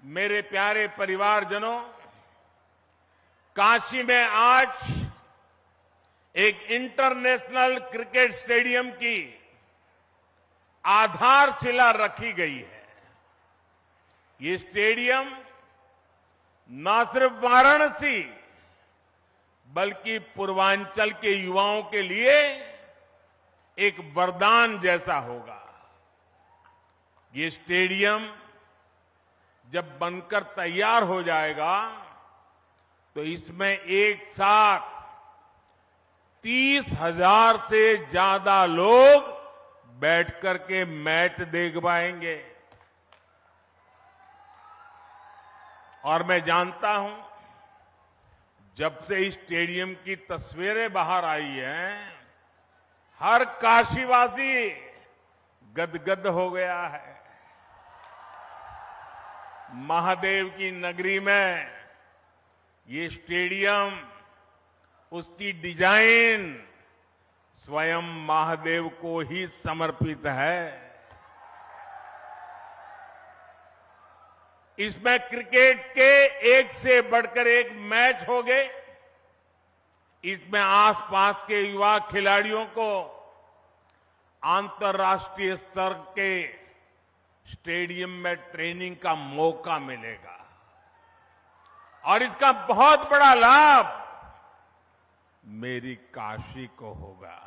मेरे प्यारे परिवारजनों, काशी में आज एक इंटरनेशनल क्रिकेट स्टेडियम की आधारशिला रखी गई है। ये स्टेडियम न सिर्फ वाराणसी बल्कि पूर्वांचल के युवाओं के लिए एक वरदान जैसा होगा। ये स्टेडियम जब बनकर तैयार हो जाएगा तो इसमें एक साथ 30,000 से ज्यादा लोग बैठकर के मैच देख पाएंगे। और मैं जानता हूं, जब से इस स्टेडियम की तस्वीरें बाहर आई हैं, हर काशीवासी गदगद हो गया है। महादेव की नगरी में ये स्टेडियम, उसकी डिजाइन स्वयं महादेव को ही समर्पित है। इसमें क्रिकेट के एक से बढ़कर एक मैच होंगे। इसमें आसपास के युवा खिलाड़ियों को अंतर्राष्ट्रीय स्तर के स्टेडियम में ट्रेनिंग का मौका मिलेगा और इसका बहुत बड़ा लाभ मेरी काशी को होगा।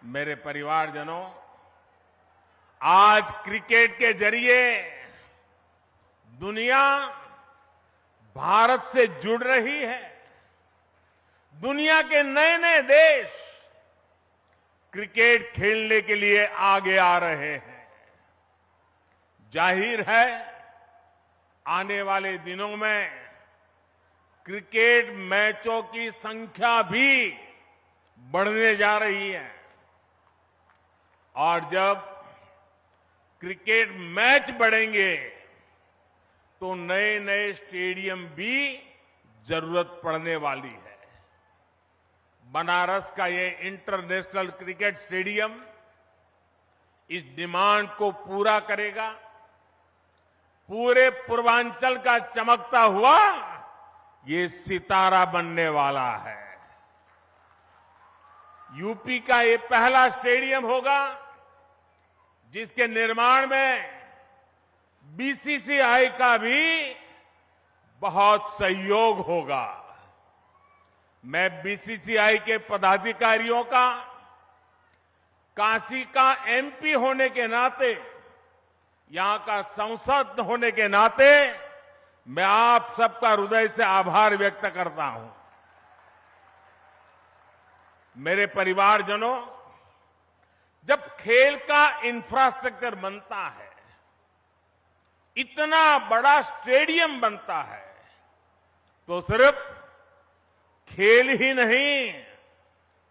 मेरे परिवारजनों, आज क्रिकेट के जरिए दुनिया भारत से जुड़ रही है। दुनिया के नए नए देश क्रिकेट खेलने के लिए आगे आ रहे हैं। जाहिर है, आने वाले दिनों में क्रिकेट मैचों की संख्या भी बढ़ने जा रही है और जब क्रिकेट मैच बढ़ेंगे तो नए नए स्टेडियम भी जरूरत पड़ने वाली है। बनारस का ये इंटरनेशनल क्रिकेट स्टेडियम इस डिमांड को पूरा करेगा। पूरे पूर्वांचल का चमकता हुआ ये सितारा बनने वाला है। यूपी का ये पहला स्टेडियम होगा जिसके निर्माण में बीसीसीआई का भी बहुत सहयोग होगा। मैं बीसीसीआई के पदाधिकारियों का, काशी का एमपी होने के नाते, यहां का सांसद होने के नाते मैं आप सबका हृदय से आभार व्यक्त करता हूं। मेरे परिवारजनों, जब खेल का इंफ्रास्ट्रक्चर बनता है, इतना बड़ा स्टेडियम बनता है, तो सिर्फ खेल ही नहीं,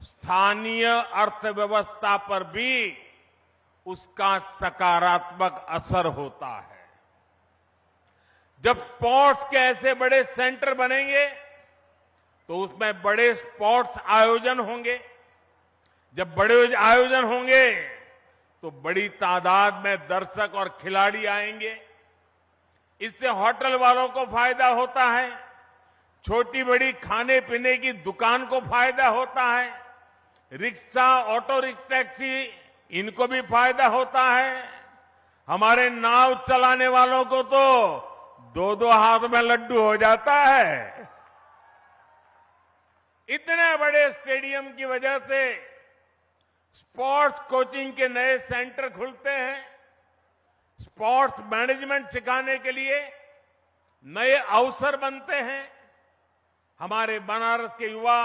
स्थानीय अर्थव्यवस्था पर भी उसका सकारात्मक असर होता है। जब स्पोर्ट्स के ऐसे बड़े सेंटर बनेंगे तो उसमें बड़े स्पोर्ट्स आयोजन होंगे। जब बड़े आयोजन होंगे तो बड़ी तादाद में दर्शक और खिलाड़ी आएंगे। इससे होटल वालों को फायदा होता है, छोटी बड़ी खाने पीने की दुकान को फायदा होता है, रिक्शा, ऑटो रिक्शा, टैक्सी, इनको भी फायदा होता है। हमारे नाव चलाने वालों को तो दो दो हाथ में लड्डू हो जाता है। इतने बड़े स्टेडियम की वजह से स्पोर्ट्स कोचिंग के नए सेंटर खुलते हैं। स्पोर्ट्स मैनेजमेंट सिखाने के लिए नए अवसर बनते हैं। हमारे बनारस के युवा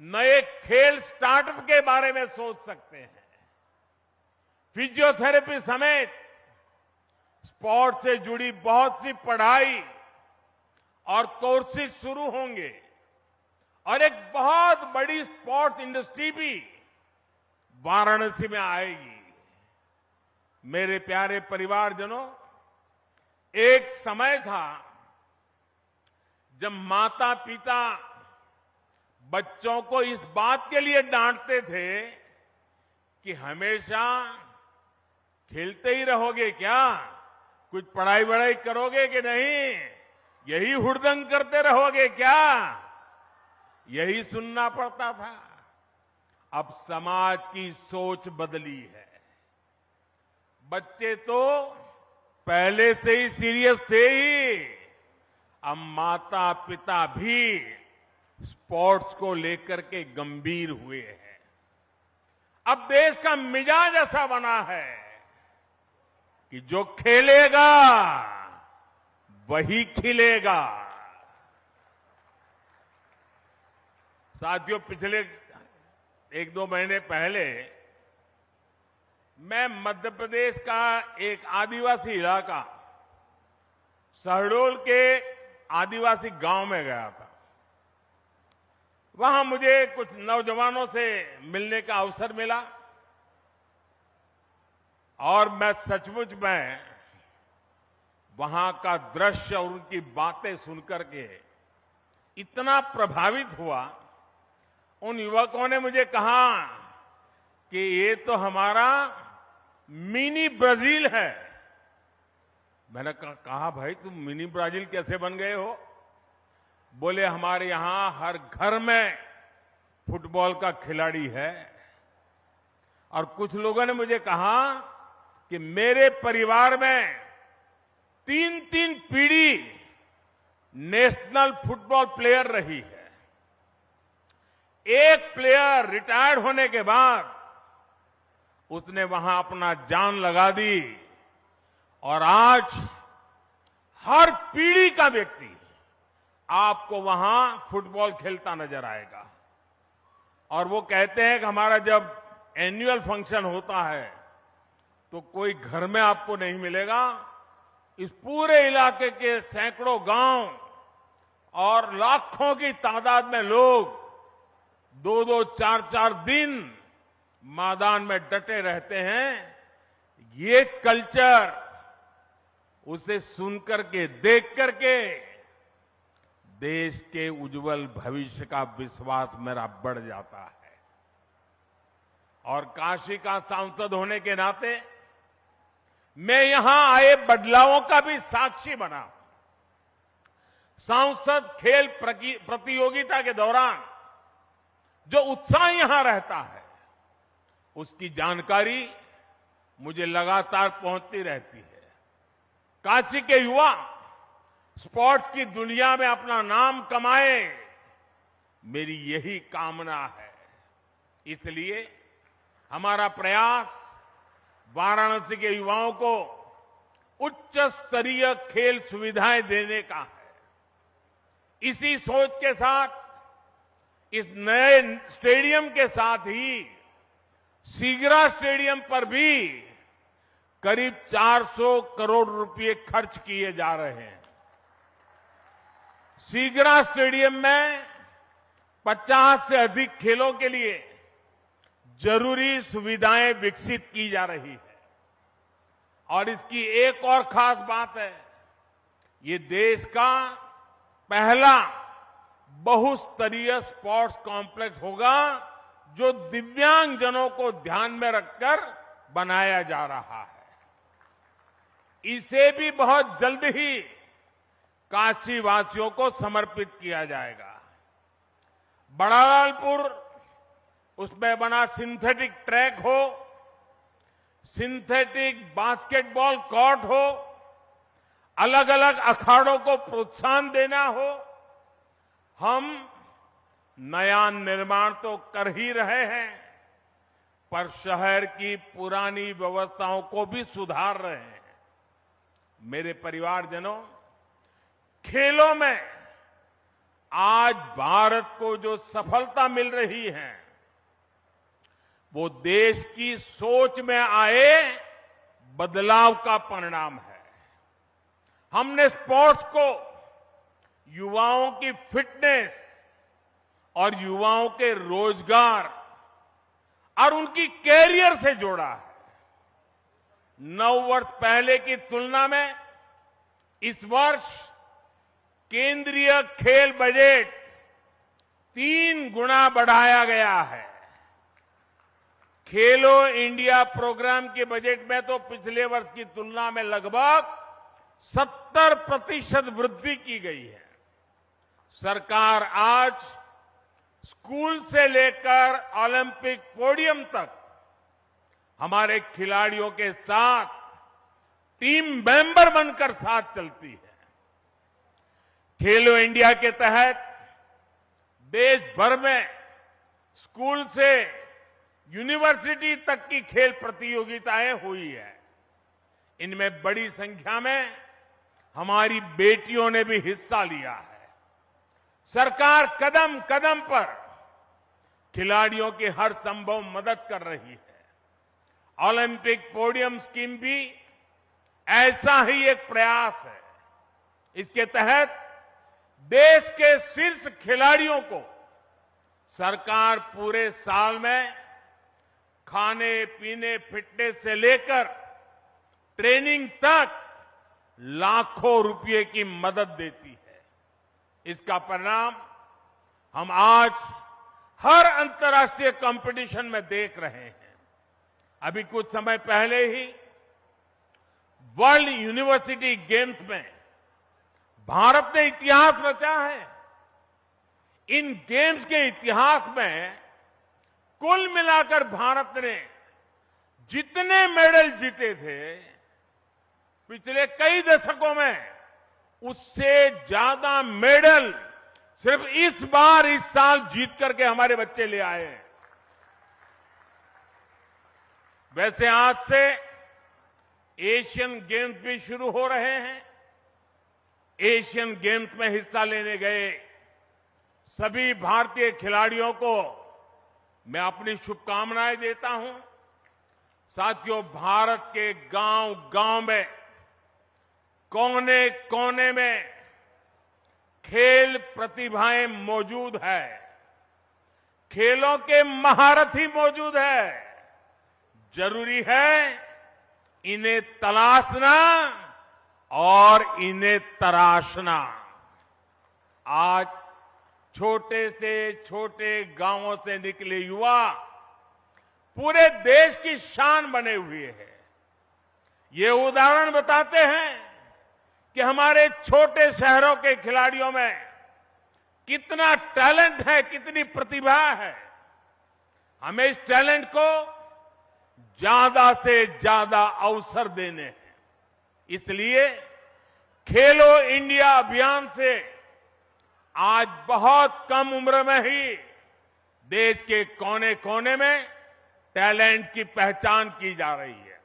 नए खेल स्टार्टअप के बारे में सोच सकते हैं। फिजियोथेरेपी समेत स्पोर्ट्स से जुड़ी बहुत सी पढ़ाई और कोर्सेज शुरू होंगे और एक बहुत बड़ी स्पोर्ट्स इंडस्ट्री भी वाराणसी में आएगी। मेरे प्यारे परिवारजनों, एक समय था जब माता पिता बच्चों को इस बात के लिए डांटते थे कि हमेशा खेलते ही रहोगे क्या? कुछ पढ़ाई वढ़ाई करोगे कि नहीं? यही हुड़दंग करते रहोगे क्या? यही सुनना पड़ता था। अब समाज की सोच बदली है। बच्चे तो पहले से ही सीरियस थे ही, अब माता पिता भी स्पोर्ट्स को लेकर के गंभीर हुए हैं। अब देश का मिजाज ऐसा बना है कि जो खेलेगा वही खिलेगा। साथियों, पिछले 1-2 महीने पहले मैं मध्य प्रदेश का एक आदिवासी इलाका शहडोल के आदिवासी गांव में गया था। वहां मुझे कुछ नौजवानों से मिलने का अवसर मिला और मैं सचमुच में वहां का दृश्य और उनकी बातें सुनकर के इतना प्रभावित हुआ। उन युवकों ने मुझे कहा कि ये तो हमारा मिनी ब्राजील है। मैंने कहा भाई तुम मिनी ब्राजील कैसे बन गए हो? बोले हमारे यहां हर घर में फुटबॉल का खिलाड़ी है। और कुछ लोगों ने मुझे कहा कि मेरे परिवार में 3-3 पीढ़ी नेशनल फुटबॉल प्लेयर रही है। एक प्लेयर रिटायर्ड होने के बाद उसने वहां अपना जान लगा दी और आज हर पीढ़ी का व्यक्ति आपको वहां फुटबॉल खेलता नजर आएगा। और वो कहते हैं कि हमारा जब एनुअल फंक्शन होता है तो कोई घर में आपको नहीं मिलेगा। इस पूरे इलाके के सैकड़ों गांव और लाखों की तादाद में लोग 2-2, 4-4 दिन मैदान में डटे रहते हैं। ये कल्चर उसे सुनकर के, देख करके देश के उज्जवल भविष्य का विश्वास मेरा बढ़ जाता है। और काशी का सांसद होने के नाते मैं यहां आए बदलावों का भी साक्षी बना। सांसद खेल प्रतियोगिता के दौरान जो उत्साह यहां रहता है उसकी जानकारी मुझे लगातार पहुंचती रहती है। काशी के युवा स्पोर्ट्स की दुनिया में अपना नाम कमाए, मेरी यही कामना है। इसलिए हमारा प्रयास वाराणसी के युवाओं को उच्च स्तरीय खेल सुविधाएं देने का है। इसी सोच के साथ इस नए स्टेडियम के साथ ही सीगरा स्टेडियम पर भी करीब 400 करोड़ रुपए खर्च किए जा रहे हैं। सीगरा स्टेडियम में 50 से अधिक खेलों के लिए जरूरी सुविधाएं विकसित की जा रही है। और इसकी एक और खास बात है, ये देश का पहला बहुस्तरीय स्पोर्ट्स कॉम्प्लेक्स होगा जो दिव्यांगजनों को ध्यान में रखकर बनाया जा रहा है। इसे भी बहुत जल्द ही काशी वासियों को समर्पित किया जाएगा। बड़ालालपुर, उसमें बना सिंथेटिक ट्रैक हो, सिंथेटिक बास्केटबॉल कोर्ट हो, अलग अलग अखाड़ों को प्रोत्साहन देना हो, हम नया निर्माण तो कर ही रहे हैं पर शहर की पुरानी व्यवस्थाओं को भी सुधार रहे हैं। मेरे परिवारजनों, खेलों में आज भारत को जो सफलता मिल रही है वो देश की सोच में आए बदलाव का परिणाम है। हमने स्पोर्ट्स को युवाओं की फिटनेस और युवाओं के रोजगार और उनकी कैरियर से जोड़ा है। 9 वर्ष पहले की तुलना में इस वर्ष केंद्रीय खेल बजट 3 गुना बढ़ाया गया है। खेलो इंडिया प्रोग्राम के बजट में तो पिछले वर्ष की तुलना में लगभग 70% वृद्धि की गई है। सरकार आज स्कूल से लेकर ओलंपिक पोडियम तक हमारे खिलाड़ियों के साथ टीम मेंबर बनकर साथ चलती है। खेलो इंडिया के तहत देश भर में स्कूल से यूनिवर्सिटी तक की खेल प्रतियोगिताएं हुई है। इनमें बड़ी संख्या में हमारी बेटियों ने भी हिस्सा लिया है। सरकार कदम कदम पर खिलाड़ियों की हर संभव मदद कर रही है। ओलंपिक पोडियम स्कीम भी ऐसा ही एक प्रयास है। इसके तहत देश के शीर्ष खिलाड़ियों को सरकार पूरे साल में खाने पीने फिटनेस से लेकर ट्रेनिंग तक लाखों रुपए की मदद देती है। इसका परिणाम हम आज हर अंतर्राष्ट्रीय कंपटीशन में देख रहे हैं। अभी कुछ समय पहले ही वर्ल्ड यूनिवर्सिटी गेम्स में भारत ने इतिहास रचा है। इन गेम्स के इतिहास में कुल मिलाकर भारत ने जितने मेडल जीते थे पिछले कई दशकों में, उससे ज्यादा मेडल सिर्फ इस बार इस साल जीत करके हमारे बच्चे ले आए हैं। वैसे आज से एशियन गेम्स भी शुरू हो रहे हैं। एशियन गेम्स में हिस्सा लेने गए सभी भारतीय खिलाड़ियों को मैं अपनी शुभकामनाएं देता हूं। साथियों, भारत के गांव गांव में कोने कोने में खेल प्रतिभाएं मौजूद है। खेलों के महारथी मौजूद है। जरूरी है इन्हें तलाशना और इन्हें तराशना। आज छोटे से छोटे गांवों से निकले युवा पूरे देश की शान बने हुए हैं। ये उदाहरण बताते हैं कि हमारे छोटे शहरों के खिलाड़ियों में कितना टैलेंट है, कितनी प्रतिभा है। हमें इस टैलेंट को ज्यादा से ज्यादा अवसर देने हैं। इसलिए खेलो इंडिया अभियान से आज बहुत कम उम्र में ही देश के कोने कोने में टैलेंट की पहचान की जा रही है।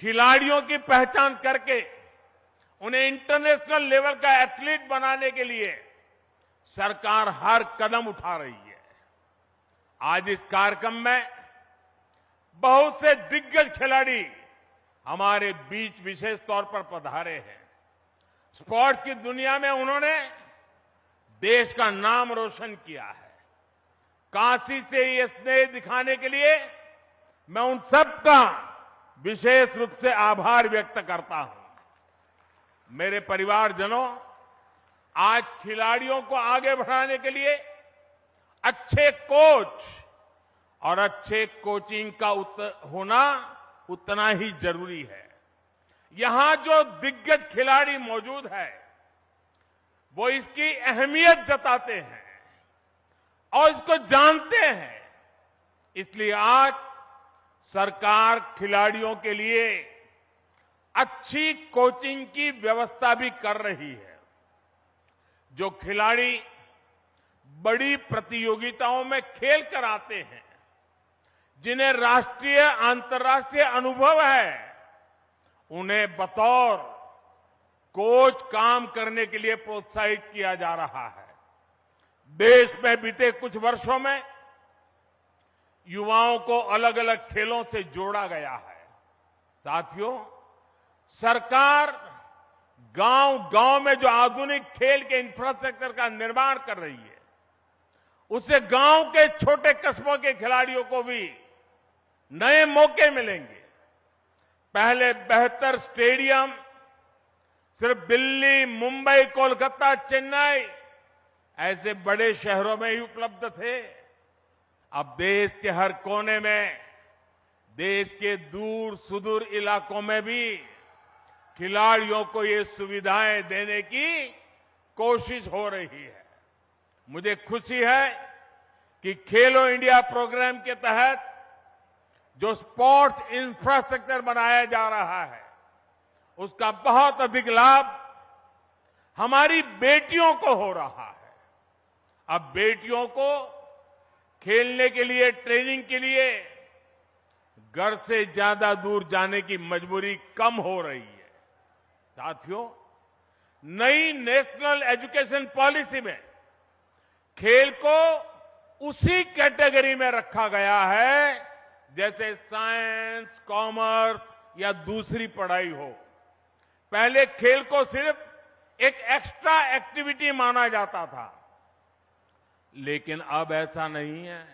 खिलाड़ियों की पहचान करके उन्हें इंटरनेशनल लेवल का एथलीट बनाने के लिए सरकार हर कदम उठा रही है। आज इस कार्यक्रम में बहुत से दिग्गज खिलाड़ी हमारे बीच विशेष तौर पर पधारे हैं। स्पोर्ट्स की दुनिया में उन्होंने देश का नाम रोशन किया है। काशी से ये स्नेह दिखाने के लिए मैं उन सबका विशेष रूप से आभार व्यक्त करता हूं। मेरे परिवारजनों, आज खिलाड़ियों को आगे बढ़ाने के लिए अच्छे कोच और अच्छे कोचिंग का होना उतना ही जरूरी है। यहां जो दिग्गज खिलाड़ी मौजूद है वो इसकी अहमियत जताते हैं और इसको जानते हैं। इसलिए आज सरकार खिलाड़ियों के लिए अच्छी कोचिंग की व्यवस्था भी कर रही है। जो खिलाड़ी बड़ी प्रतियोगिताओं में खेल कर आते हैं, जिन्हें राष्ट्रीय अंतर्राष्ट्रीय अनुभव है, उन्हें बतौर कोच काम करने के लिए प्रोत्साहित किया जा रहा है। देश में बीते कुछ वर्षों में युवाओं को अलग अलग खेलों से जोड़ा गया है। साथियों, सरकार गांव-गांव में जो आधुनिक खेल के इंफ्रास्ट्रक्चर का निर्माण कर रही है, उससे गांव के छोटे कस्बों के खिलाड़ियों को भी नए मौके मिलेंगे। पहले बेहतर स्टेडियम सिर्फ दिल्ली, मुंबई, कोलकाता, चेन्नई ऐसे बड़े शहरों में ही उपलब्ध थे। अब देश के हर कोने में, देश के दूर सुदूर इलाकों में भी खिलाड़ियों को ये सुविधाएं देने की कोशिश हो रही है। मुझे खुशी है कि खेलो इंडिया प्रोग्राम के तहत जो स्पोर्ट्स इंफ्रास्ट्रक्चर बनाया जा रहा है, उसका बहुत अधिक लाभ हमारी बेटियों को हो रहा है। अब बेटियों को खेलने के लिए, ट्रेनिंग के लिए घर से ज्यादा दूर जाने की मजबूरी कम हो रही है। साथियों, नई नेशनल एजुकेशन पॉलिसी में खेल को उसी कैटेगरी में रखा गया है जैसे साइंस, कॉमर्स या दूसरी पढ़ाई हो। पहले खेल को सिर्फ एक एक्स्ट्रा एक्टिविटी माना जाता था, लेकिन अब ऐसा नहीं है।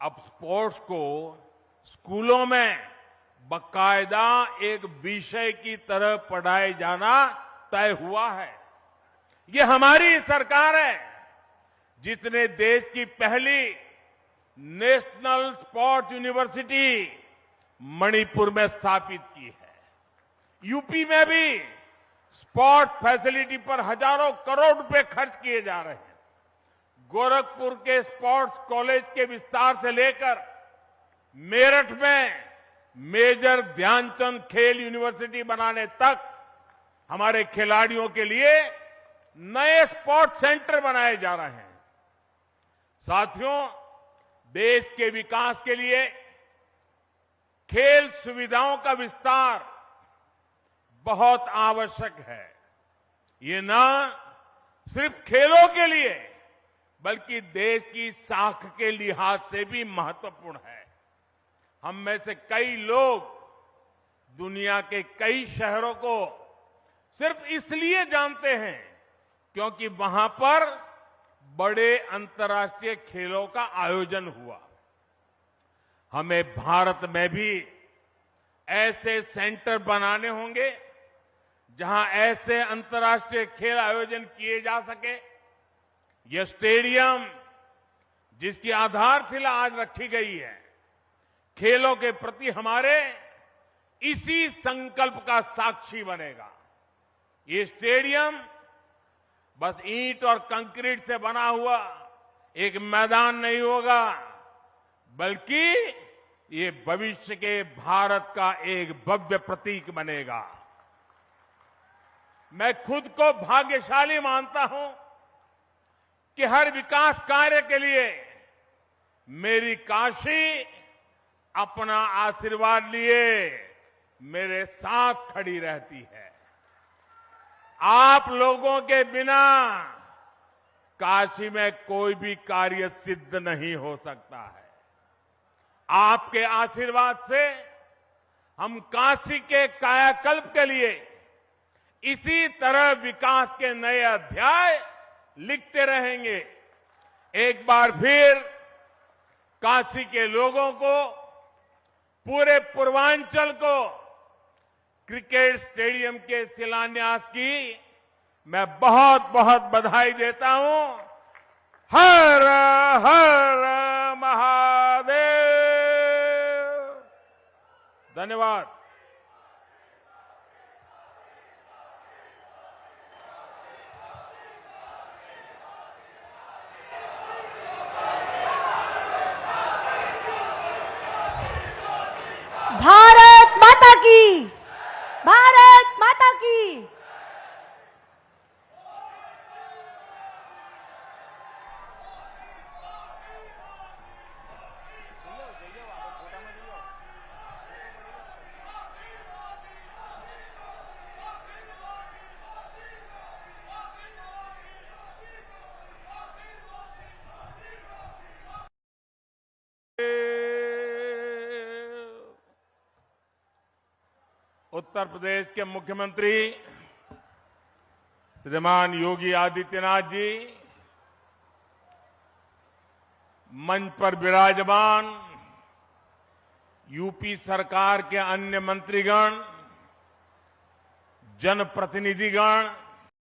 अब स्पोर्ट्स को स्कूलों में बाकायदा एक विषय की तरह पढ़ाए जाना तय हुआ है। ये हमारी सरकार है जिसने देश की पहली नेशनल स्पोर्ट्स यूनिवर्सिटी मणिपुर में स्थापित की है। यूपी में भी स्पोर्ट फैसिलिटी पर हजारों करोड़ रुपए खर्च किए जा रहे हैं। गोरखपुर के स्पोर्ट्स कॉलेज के विस्तार से लेकर मेरठ में मेजर ध्यानचंद खेल यूनिवर्सिटी बनाने तक हमारे खिलाड़ियों के लिए नए स्पोर्ट्स सेंटर बनाए जा रहे हैं। साथियों, देश के विकास के लिए खेल सुविधाओं का विस्तार बहुत आवश्यक है। ये न सिर्फ खेलों के लिए बल्कि देश की साख के लिहाज से भी महत्वपूर्ण है। हम में से कई लोग दुनिया के कई शहरों को सिर्फ इसलिए जानते हैं क्योंकि वहां पर बड़े अंतर्राष्ट्रीय खेलों का आयोजन हुआ। हमें भारत में भी ऐसे सेंटर बनाने होंगे जहां ऐसे अंतर्राष्ट्रीय खेल आयोजन किए जा सके। यह स्टेडियम जिसकी आधारशिला आज रखी गई है, खेलों के प्रति हमारे इसी संकल्प का साक्षी बनेगा। ये स्टेडियम बस ईंट और कंक्रीट से बना हुआ एक मैदान नहीं होगा, बल्कि ये भविष्य के भारत का एक भव्य प्रतीक बनेगा। मैं खुद को भाग्यशाली मानता हूं कि हर विकास कार्य के लिए मेरी काशी अपना आशीर्वाद लिए मेरे साथ खड़ी रहती है। आप लोगों के बिना काशी में कोई भी कार्य सिद्ध नहीं हो सकता है। आपके आशीर्वाद से हम काशी के कायाकल्प के लिए इसी तरह विकास के नए अध्याय लिखते रहेंगे। एक बार फिर काशी के लोगों को, पूरे पूर्वांचल को क्रिकेट स्टेडियम के शिलान्यास की मैं बहुत बहुत बधाई देता हूं। हर हर महादेव। धन्यवाद। भारत माता की, भारत माता की। उत्तर प्रदेश के मुख्यमंत्री श्रीमान योगी आदित्यनाथ जी, मंच पर विराजमान यूपी सरकार के अन्य मंत्रीगण, जनप्रतिनिधिगण,